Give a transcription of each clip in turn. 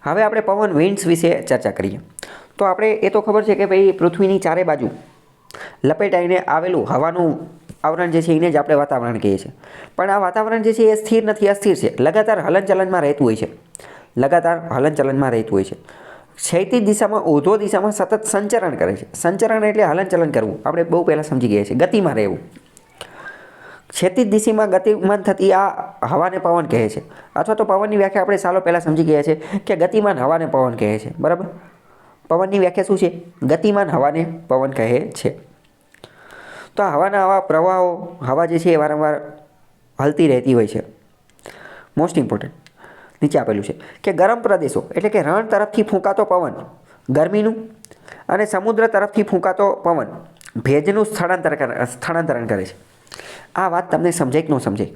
હવે આપણે પવન વિન્ડ્સ વિશે ચર્ચા કરીએ. તો આપણે એ તો ખબર છે કે ભાઈ પૃથ્વીની ચારે બાજુ લપેટાઈને આવેલું હવાનું આવરણ જે છે એને જ આપણે વાતાવરણ કહીએ છીએ. પણ આ વાતાવરણ જે છે એ સ્થિર નથી, અસ્થિર છે. લગાતાર હલનચલનમાં રહેતું હોય છે. લગાતાર હલનચલનમાં રહેતું હોય છે. ક્ષૈતિજ દિશામાં, ઊર્ધ્વ દિશામાં સતત સંચરણ કરે છે. સંચરણ એટલે હલનચલન કરવું. આપણે બહુ પહેલાં સમજી ગયા છીએ. ગતિમાં રહેવું. ક્ષૈતિજ દિશામાં ગતિમાન થતી આ હવાને પવન કહે છે. અથવા તો પવનની વ્યાખ્યા આપણે સાલો પહેલાં સમજી ગયા છે કે ગતિમાન હવાને પવન કહે છે. બરાબર. પવનની વ્યાખ્યા શું છે? ગતિમાન હવાને પવન કહે છે. તો આ હવાના આવા પ્રવાહો, હવા જે છે એ વારંવાર હલતી રહેતી હોય છે. મોસ્ટ ઇમ્પોર્ટન્ટ નીચે આપેલું છે કે ગરમ પ્રદેશો એટલે કે રણ તરફથી ફૂંકાતો પવન ગરમીનું અને સમુદ્ર તરફથી ફૂંકાતો પવન ભેજનું સ્થળાંતરણ કરે છે. આ વાત તમને સમજાય કે ન સમજાય?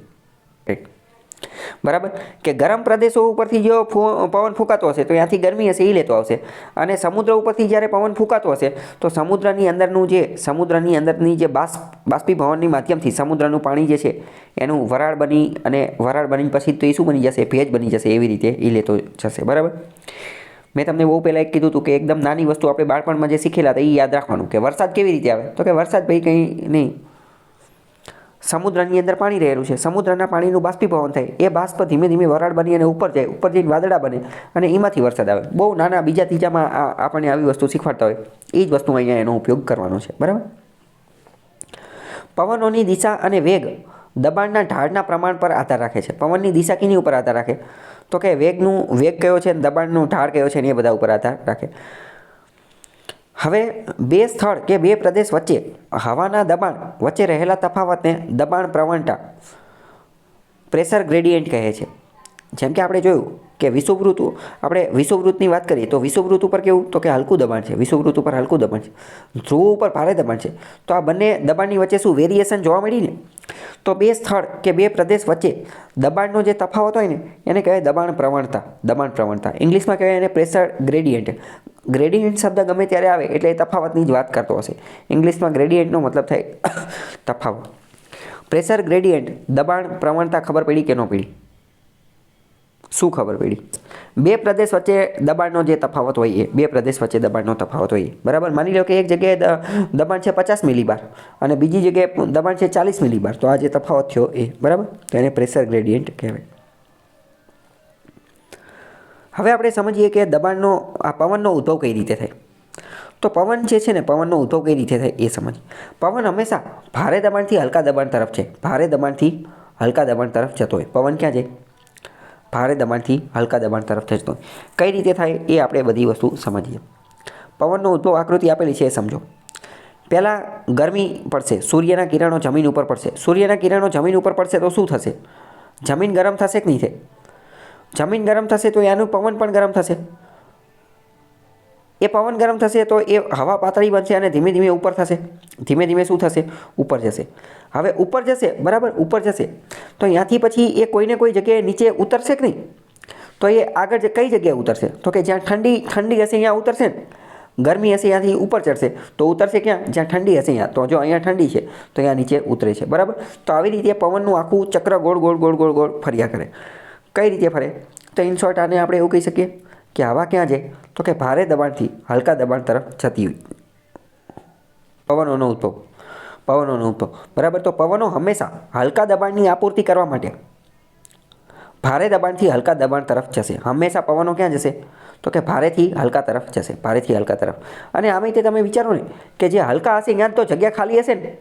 બરાબર. કે ગરમ પ્રદેશો ઉપરથી જો પવન ફૂંકાતો હશે તો ત્યાંથી ગરમી હશે એ લેતો આવશે. અને સમુદ્ર ઉપરથી જ્યારે પવન ફૂંકાતો હશે તો સમુદ્રની અંદરની જે બાષ્પીભવનની માધ્યમથી સમુદ્રનું પાણી જે છે એનું વરાળ બની અને વરાળ બની પછી તો એ શું બની જશે? ભેજ બની જશે. એવી રીતે એ લેતો જશે. બરાબર. મેં તમને બહુ પહેલાં એક કીધું હતું કે એકદમ નાની વસ્તુ આપણે બાળપણમાં જે શીખેલા હતા એ યાદ રાખવાનું કે વરસાદ કેવી રીતે આવે? તો કે વરસાદ ભાઈ કંઈ નહીં, સમુદ્રની અંદર પાણી રહેલું છે. સમુદ્રના પાણીનું બાષ્પીભવન થાય. એ બાષ્પ ધીમે ધીમે વરાળ બની અને ઉપર જાય. ઉપર જઈને વાદળા બને અને એમાંથી વરસાદ આવે. બહુ નાના બીજા ત્રીજામાં આપણને આવી વસ્તુ શીખવાડતા હોય. એ જ વસ્તુ અહીંયા એનો ઉપયોગ કરવાનો છે. બરાબર. પવનોની દિશા અને વેગ દબાણના ઢાળના પ્રમાણ પર આધાર રાખે છે. પવનની દિશા કેની ઉપર આધાર રાખે? તો કે વેગ કયો છે, દબાણનું ઢાળ કયો છે, એ બધા ઉપર આધાર રાખે. હવે બે સ્થળ કે બે પ્રદેશ વચ્ચે હવાના દબાણ વચ્ચે રહેલા તફાવતને દબાણ પ્રવણતા, પ્રેશર ગ્રેડિયન્ટ કહે છે. જેમ કે આપણે જોયું કે વિષુવવૃત્તની વાત કરીએ તો વિષુવવૃત્ત ઉપર કેવું? તો કે હલકું દબાણ છે. વિષુવવૃત્ત ઉપર હલકું દબાણ છે. ધ્રુવ ઉપર ભારે દબાણ છે. તો આ બંને દબાણની વચ્ચે શું વેરિએશન જોવા મળી ને? તો બે સ્થળ કે બે પ્રદેશ વચ્ચે દબાણનો જે તફાવત હોય ને એને કહેવાય દબાણ પ્રવણતા. દબાણ પ્રવણતા ઇંગ્લિશમાં કહેવાય એને પ્રેશર ગ્રેડિયન્ટ. ગ્રેડિયન્ટ શબ્દ ગમે ત્યારે આવે એટલે એ તફાવતની જ વાત કરતો હશે. ઇંગ્લિશમાં ગ્રેડિયન્ટનો મતલબ થાય તફાવત. પ્રેશર ગ્રેડિયન્ટ, દબાણ પ્રવણતા ખબર પડી કે ન પડી? શું ખબર પડી? બે પ્રદેશ વચ્ચે દબાણનો જે તફાવત હોય એ બે પ્રદેશ વચ્ચે દબાણનો તફાવત હોય. બરાબર. માની લો કે એક જગ્યાએ દબાણ છે 50 મિલીબાર અને બીજી જગ્યાએ દબાણ છે 40 મિલીબાર. તો આ જે તફાવત થયો એ બરાબર, તો એને પ્રેશર ગ્રેડિયન્ટ કહેવાય. હવે આપણે સમજીએ કે આ પવનનો ઉદ્ભવ કઈ રીતે થાય. તો પવન જે છે ને, પવનનો ઉદ્ભવ કઈ રીતે થાય એ સમજ. પવન હંમેશા ભારે દબાણથી હલકા દબાણ તરફ છે. ભારે દબાણથી હલકા દબાણ તરફ જતો હોય. પવન ક્યાં જાય? ભારે દબાણથી હલકા દબાણ તરફ જતો હોય. કઈ રીતે થાય એ આપણે બધી વસ્તુ સમજીએ. પવનનો ઉદ્ભવ આકૃતિ આપેલી છે એ સમજો. પહેલાં ગરમી પડશે, સૂર્યના કિરણો જમીન ઉપર પડશે. સૂર્યના કિરણો જમીન ઉપર પડશે તો શું થશે? જમીન ગરમ થશે કે નહીં થાય? જમીન ગરમ થશે તો એનું પવન પણ ગરમ થશે. એ પવન ગરમ થશે તો એ હવા પાતળી બનશે અને ધીમે ધીમે ઉપર થશે. ધીમે ધીમે શું થશે? ઉપર જશે. હવે ઉપર જશે, બરાબર, ઉપર જશે તો ત્યાંથી પછી એ કોઈને કોઈ જગ્યાએ નીચે ઉતરશે કે નહીં? તો એ આગળ કઈ જગ્યાએ ઉતરશે? તો કે જ્યાં ઠંડી હશે ત્યાં ઉતરશે ને. ગરમી હશે ત્યાંથી ઉપર ચડશે તો ઉતરશે ક્યાં? જ્યાં ઠંડી હશે ત્યાં. તો જો અહીંયા ઠંડી છે તો અહીંયા નીચે ઉતરે છે. બરાબર. તો આવી રીતે પવનનું આખું ચક્ર ગોળ ગોળ ગોળ ગોળ ગોળ ફર્યા કરે. કઈ રીતે ફરે? તો ઇન શોર્ટ આને આપણે એવું કહી શકીએ કે હવા ક્યાં જાય? તો કે ભારે દબાણથી હલકા દબાણ તરફ જતી હોય. પવનોનો ઉદ્ભવ. બરાબર. તો પવનો હંમેશા હલકા દબાણની આપૂર્તિ કરવા માટે ભારે દબાણથી હલકા દબાણ તરફ જશે. હંમેશા પવનો ક્યાં જશે? તો કે ભારેથી હલકા તરફ જશે. ભારેથી હલકા તરફ. અને આમે તે તમે વિચારો ને કે જે હલકા હશે ત્યાં તો જગ્યા ખાલી હશે ને.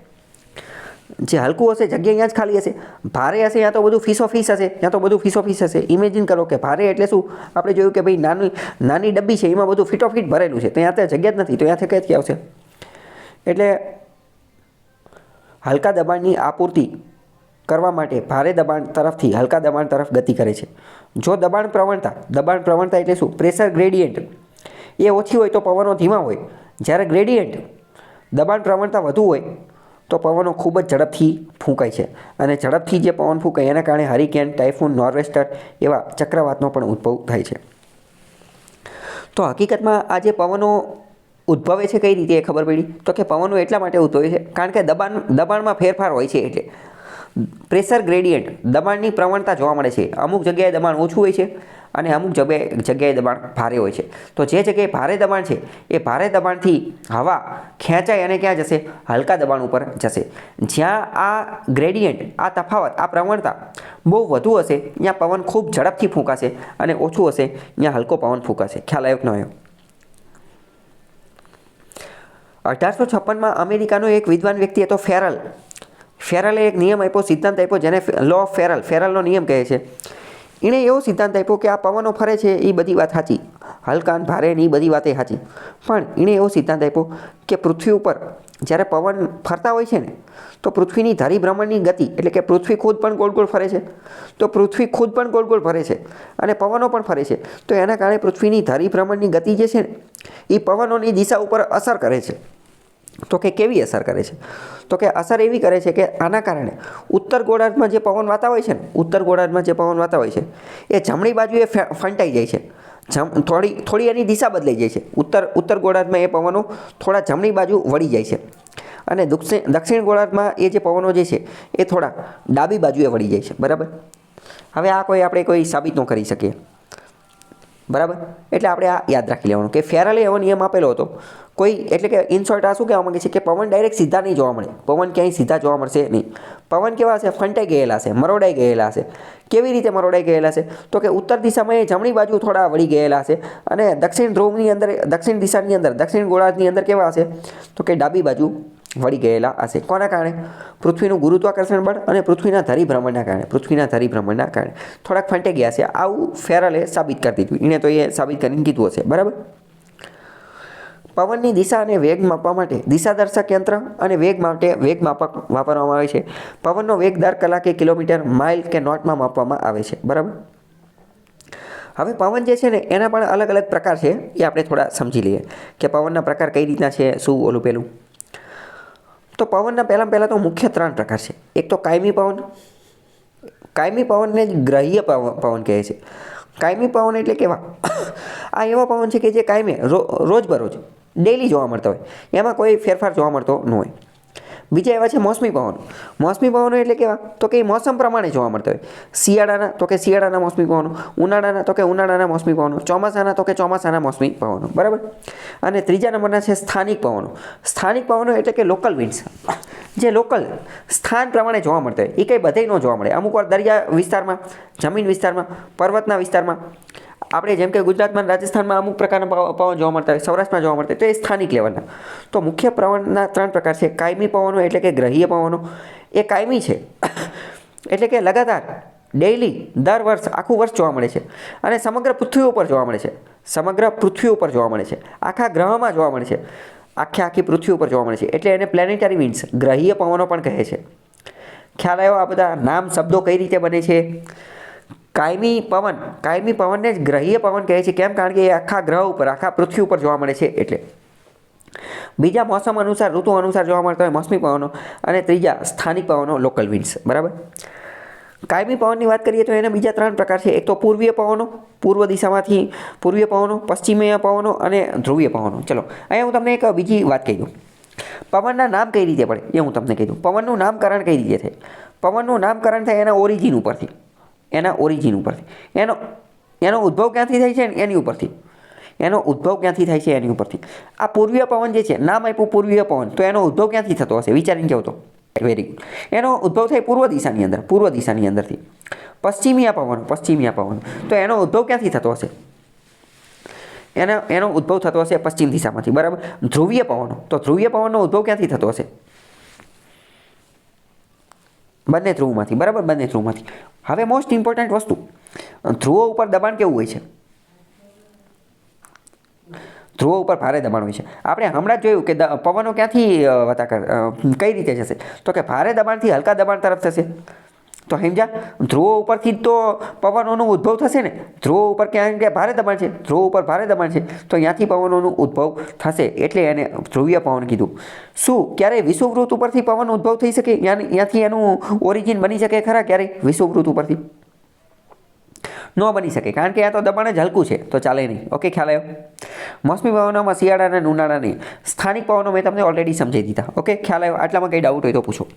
જે હલકું હશે જગ્યા ત્યાં જ ખાલી હશે. ભારે હશે ત્યાં તો બધું ફીસોફીસ હશે. ત્યાં તો બધું ફીસોફીસ હશે. ઇમેજિન કરો કે ભારે એટલે શું? આપણે જોયું કે ભાઈ નાની ડબ્બી છે એમાં બધું ફીટોફીટ ભરેલું છે. તો ત્યાં તો જગ્યા જ નથી. તો ત્યાંથી ક્યાંથી આવશે? એટલે હલકા દબાણની આપૂર્તિ કરવા માટે ભારે દબાણ તરફથી હલકા દબાણ તરફ ગતિ કરે છે. જો દબાણ પ્રવણતા એટલે શું? પ્રેશર ગ્રેડિયન્ટ એ ઓછી હોય તો પવનો ધીમા હોય. જ્યારે ગ્રેડિયન્ટ દબાણ પ્રવણતા વધુ હોય તો પવનો ખૂબ જ ઝડપથી ફૂંકાય છે. અને ઝડપથી જે પવન ફૂંકાય એના કારણે હરિકેન, ટાઇફૂન, નોર્વેસ્ટર એવા ચક્રવાતનો પણ ઉદ્ભવ થાય છે. તો હકીકતમાં આ જે પવનો ઉદ્ભવે છે કઈ રીતે એ ખબર પડી? તો કે પવનો એટલા માટે ઉદ્ભવે છે કારણ કે દબાણમાં ફેરફાર હોય છે. એટલે પ્રેશર ગ્રેડિયન્ટ, દબાણની પ્રવણતા જોવા મળે છે. અમુક જગ્યાએ દબાણ ઓછું હોય છે અને અમુક જગ્યાએ દબાણ ભારે હોય છે. તો જે જગ્યાએ ભારે દબાણ છે એ ભારે દબાણથી હવા ખેંચાઈ અને ક્યાં જશે? હલકા દબાણ ઉપર જશે. જ્યાં આ ગ્રેડિયન્ટ, આ તફાવત, આ પ્રવણતા બહુ વધુ હશે ત્યાં પવન ખૂબ ઝડપથી ફૂંકાશે અને ઓછું હશે ત્યાં હલકો પવન ફૂંકાશે. ખ્યાલ આવ્યો કે ન આવ્યો? 1856માં અમેરિકાનો એક વિદ્વાન વ્યક્તિ હતો ફેરલ. ફેરલે એક નિયમ આપ્યો, સિદ્ધાંત આપ્યો, જેને લો ઓફ ફેરલનો નિયમ કહે છે. એણે એવો સિદ્ધાંત આપ્યો કે આ પવનો ફરે છે એ બધી વાત સાચી, હલકા અને ભારે એ બધી વાતે સાચી, પણ એણે એવો સિદ્ધાંત આપ્યો કે પૃથ્વી ઉપર જ્યારે પવન ફરતા હોય છે ને તો પૃથ્વીની ધરી ભ્રમણની ગતિ, એટલે કે પૃથ્વી ખુદ પણ ગોળ ગોળ ફરે છે, તો પૃથ્વી ખુદ પણ ગોળ ગોળ ફરે છે અને પવનો પણ ફરે છે, તો એના કારણે પૃથ્વીની ધરી ભ્રમણની ગતિ જે છે ને એ પવનોની દિશા ઉપર અસર કરે છે. તો કે કેવી અસર કરે છે? તો કે અસર એવી કરે છે કે આના કારણે ઉત્તર ગોળાર્ધમાં જે પવન વાતા હોય છે ને, ઉત્તર ગોળાર્ધમાં જે પવન વાતા હોય છે એ જમણી બાજુએ ફંટાઈ જાય છે. થોડી એની દિશા બદલાઈ જાય છે. ઉત્તર ગોળાર્ધમાં એ પવનો થોડા જમણી બાજુ વળી જાય છે અને દક્ષિણ ગોળાર્ધમાં એ જે પવનો જે છે એ થોડા ડાબી બાજુએ વળી જાય છે. બરાબર? હવે આ આપણે કોઈ સાબિત ન કરી શકીએ. બરાબર? એટલે આપણે આ યાદ રાખી લેવાનું કે ફેરલે એવો નિયમ આપેલો હતો. એટલે કે ઇન શોર્ટ આ શું કહેવા માંગે છે કે પવન ડાયરેક્ટ સીધા નહીં જોવા મળે. પવન ક્યાંય સીધા જોવા મળશે નહીં. પવન કેવા હશે? ફંટાઈ ગયેલા હશે, મરોડાઈ ગયેલા હશે. કેવી રીતે મરોડાઈ ગયેલા હશે? તો કે ઉત્તર દિશામાં એ જમણી બાજુ થોડા વળી ગયેલા હશે અને દક્ષિણ ધ્રુવની અંદર, દક્ષિણ દિશાની અંદર, દક્ષિણ ગોળાર્ધની અંદર કેવા હશે? તો કે ડાબી બાજુ વળી ગયેલા હશે. કોના કારણે? પૃથ્વીનું ગુરુત્વાકર્ષણ બળ અને પૃથ્વીના ધરી ભ્રમણના કારણે. પૃથ્વીના ધરી ભ્રમણના કારણે થોડાક ફંટાઈ ગયા છે. આવું ફેરલે સાબિત કરી દીધું. એણે તો એ સાબિત કરીને કીધું હશે. બરાબર? પવનની દિશા અને વેગ માપવા માટે દિશાદર્શક યંત્ર અને વેગ માપક વાપરવામાં આવે છે. પવનનો વેગ દર કલાકે કિલોમીટર, માઇલ કે નોટમાં માપવામાં આવે છે. બરાબર? હવે પવન જે છે ને એના પણ અલગ અલગ પ્રકાર છે. એ આપણે થોડા સમજી લઈએ કે પવનના પ્રકાર કઈ રીતના છે, શું ઓલું પેલું. તો પવનના પહેલાં તો મુખ્ય 3 પ્રકાર છે. એક તો કાયમી પવન. કાયમી પવનને જ ગ્રહીય પવન કહે છે. કાયમી પવન એટલે કેવા? આ એવા પવન છે કે જે કાયમી રોજબરોજ ડેઈલી જોવા મળતા હોય, એમાં કોઈ ફેરફાર જોવા મળતો ન હોય. બીજા એવા છે મોસમી પવનો. મોસમી પવનો એટલે કેવા? તો કે મોસમ પ્રમાણે જોવા મળતા હોય. શિયાળાના તો કે શિયાળાના મોસમી પવનો, ઉનાળાના તો કે ઉનાળાના મોસમી પવનો, ચોમાસાના તો કે ચોમાસાના મોસમી પવનો. બરાબર? અને ત્રીજા નંબરના છે સ્થાનિક પવનો. સ્થાનિક પવનો એટલે કે લોકલ વિન્ડ્સ, જે લોકલ સ્થાન પ્રમાણે જોવા મળતા હોય. એ કંઈ બધે ન જોવા મળે. અમુક વાર દરિયા વિસ્તારમાં, જમીન વિસ્તારમાં, પર્વતના વિસ્તારમાં, આપણે જેમ કે ગુજરાતમાં, રાજસ્થાનમાં અમુક પ્રકારના પવન જોવા મળતા હોય, સૌરાષ્ટ્રમાં જોવા મળતા હોય, તો એ સ્થાનિક લેવલના. તો મુખ્ય પવનના 3 પ્રકાર છે. કાયમી પવનો એટલે કે ગ્રહીય પવનો. એ કાયમી છે એટલે કે લગાતાર ડેઈલી દર વર્ષ, આખું વર્ષ જોવા મળે છે અને સમગ્ર પૃથ્વી ઉપર જોવા મળે છે. સમગ્ર પૃથ્વી ઉપર જોવા મળે છે. આખા ગ્રહમાં જોવા મળે છે. આખી પૃથ્વી ઉપર જોવા મળે છે. એટલે એને પ્લેનેટરી વિન્ડ્સ, ગ્રહીય પવનો પણ કહે છે. ખ્યાલ આવ્યો? આ બધા નામ, શબ્દો કઈ રીતે બને છે? કાયમી પવનને જ ગ્રહીય પવન કહે છે. કેમ? કારણ કે એ આખા ગ્રહ ઉપર, આખા પૃથ્વી ઉપર જોવા મળે છે એટલે. બીજા મોસમ અનુસાર, ઋતુ અનુસાર જોવા મળતા હોય મોસમી પવનો, અને ત્રીજા સ્થાનિક પવનો, લોકલ વિન્ડ્સ. બરાબર? કાયમી પવનની વાત કરીએ તો એના બીજા 3 પ્રકાર છે. એક તો પૂર્વીય પવનો, પૂર્વ દિશામાંથી પૂર્વીય પવનો, પશ્ચિમીય પવનો અને ધ્રુવીય પવનો. ચલો, અહીંયા હું તમને એક બીજી વાત કહી દઉં. પવનના નામ કઈ રીતે પડે એ હું તમને કહી દઉં. પવનનું નામકરણ કઈ રીતે થાય? પવનનું નામકરણ થાય એના ઓરિજિન ઉપરથી. એનો ઉદ્ભવ ક્યાંથી થાય છે એની ઉપરથી. આ પૂર્વીય પવન જે છે, નામ આપ્યું પૂર્વીય પવન, તો એનો ઉદ્ભવ ક્યાંથી થતો હશે? વિચારીને કહો તો. Very good. એનો ઉદ્ભવ થાય પૂર્વ દિશાની અંદરથી. પશ્ચિમીય પવન, તો એનો ઉદ્ભવ ક્યાંથી થતો હશે? એનો ઉદ્ભવ થતો હશે પશ્ચિમ દિશામાંથી. બરાબર? ધ્રુવીય પવનો, તો ધ્રુવીય પવનનો ઉદ્ભવ ક્યાંથી થતો હશે? બંને ધ્રુવમાંથી. બરાબર? બંને ધ્રુવમાંથી. હવે મોસ્ટ ઇમ્પોર્ટન્ટ વસ્તુ, ધ્રુવો ઉપર દબાણ કેવું હોય છે? ધ્રુવો ઉપર ભારે દબાણ હોય છે. આપણે હમણાં જ જોયું કે પવનો ક્યાંથી કઈ રીતે જશે? તો કે ભારે દબાણથી હલકા દબાણ તરફ થશે. તો સમજ્યા? ધ્રુવો ઉપરથી તો પવનોનો ઉદ્ભવ થશે ને. ધ્રુવો ઉપર ક્યાં ભારે દબાણ છે, ધ્રુવો ઉપર ભારે દબાણ છે, તો ત્યાંથી પવનોનું ઉદ્ભવ થશે. એટલે એને ધ્રુવીય પવન કીધું. શું ક્યારેય વિષુવવૃત્ત ઉપરથી પવન ઉદ્ભવ થઈ શકે? ત્યાંથી એનું ઓરિજિન બની શકે ખરા ક્યારેય વિષુવવૃત્ત ઉપરથી? ન બની શકે, કારણ કે આ તો દબાણ જ હલકું છે, તો ચાલે નહીં. ઓકે, ખ્યાલ આવ્યો? મોસમી પવનોમાં શિયાળા અને ઉનાળા નહીં. સ્થાનિક પવનો મેં તમને ઓલરેડી સમજાવી દીધા. ઓકે, ખ્યાલ આવ્યો? આટલામાં કંઈ ડાઉટ હોય તો પૂછો.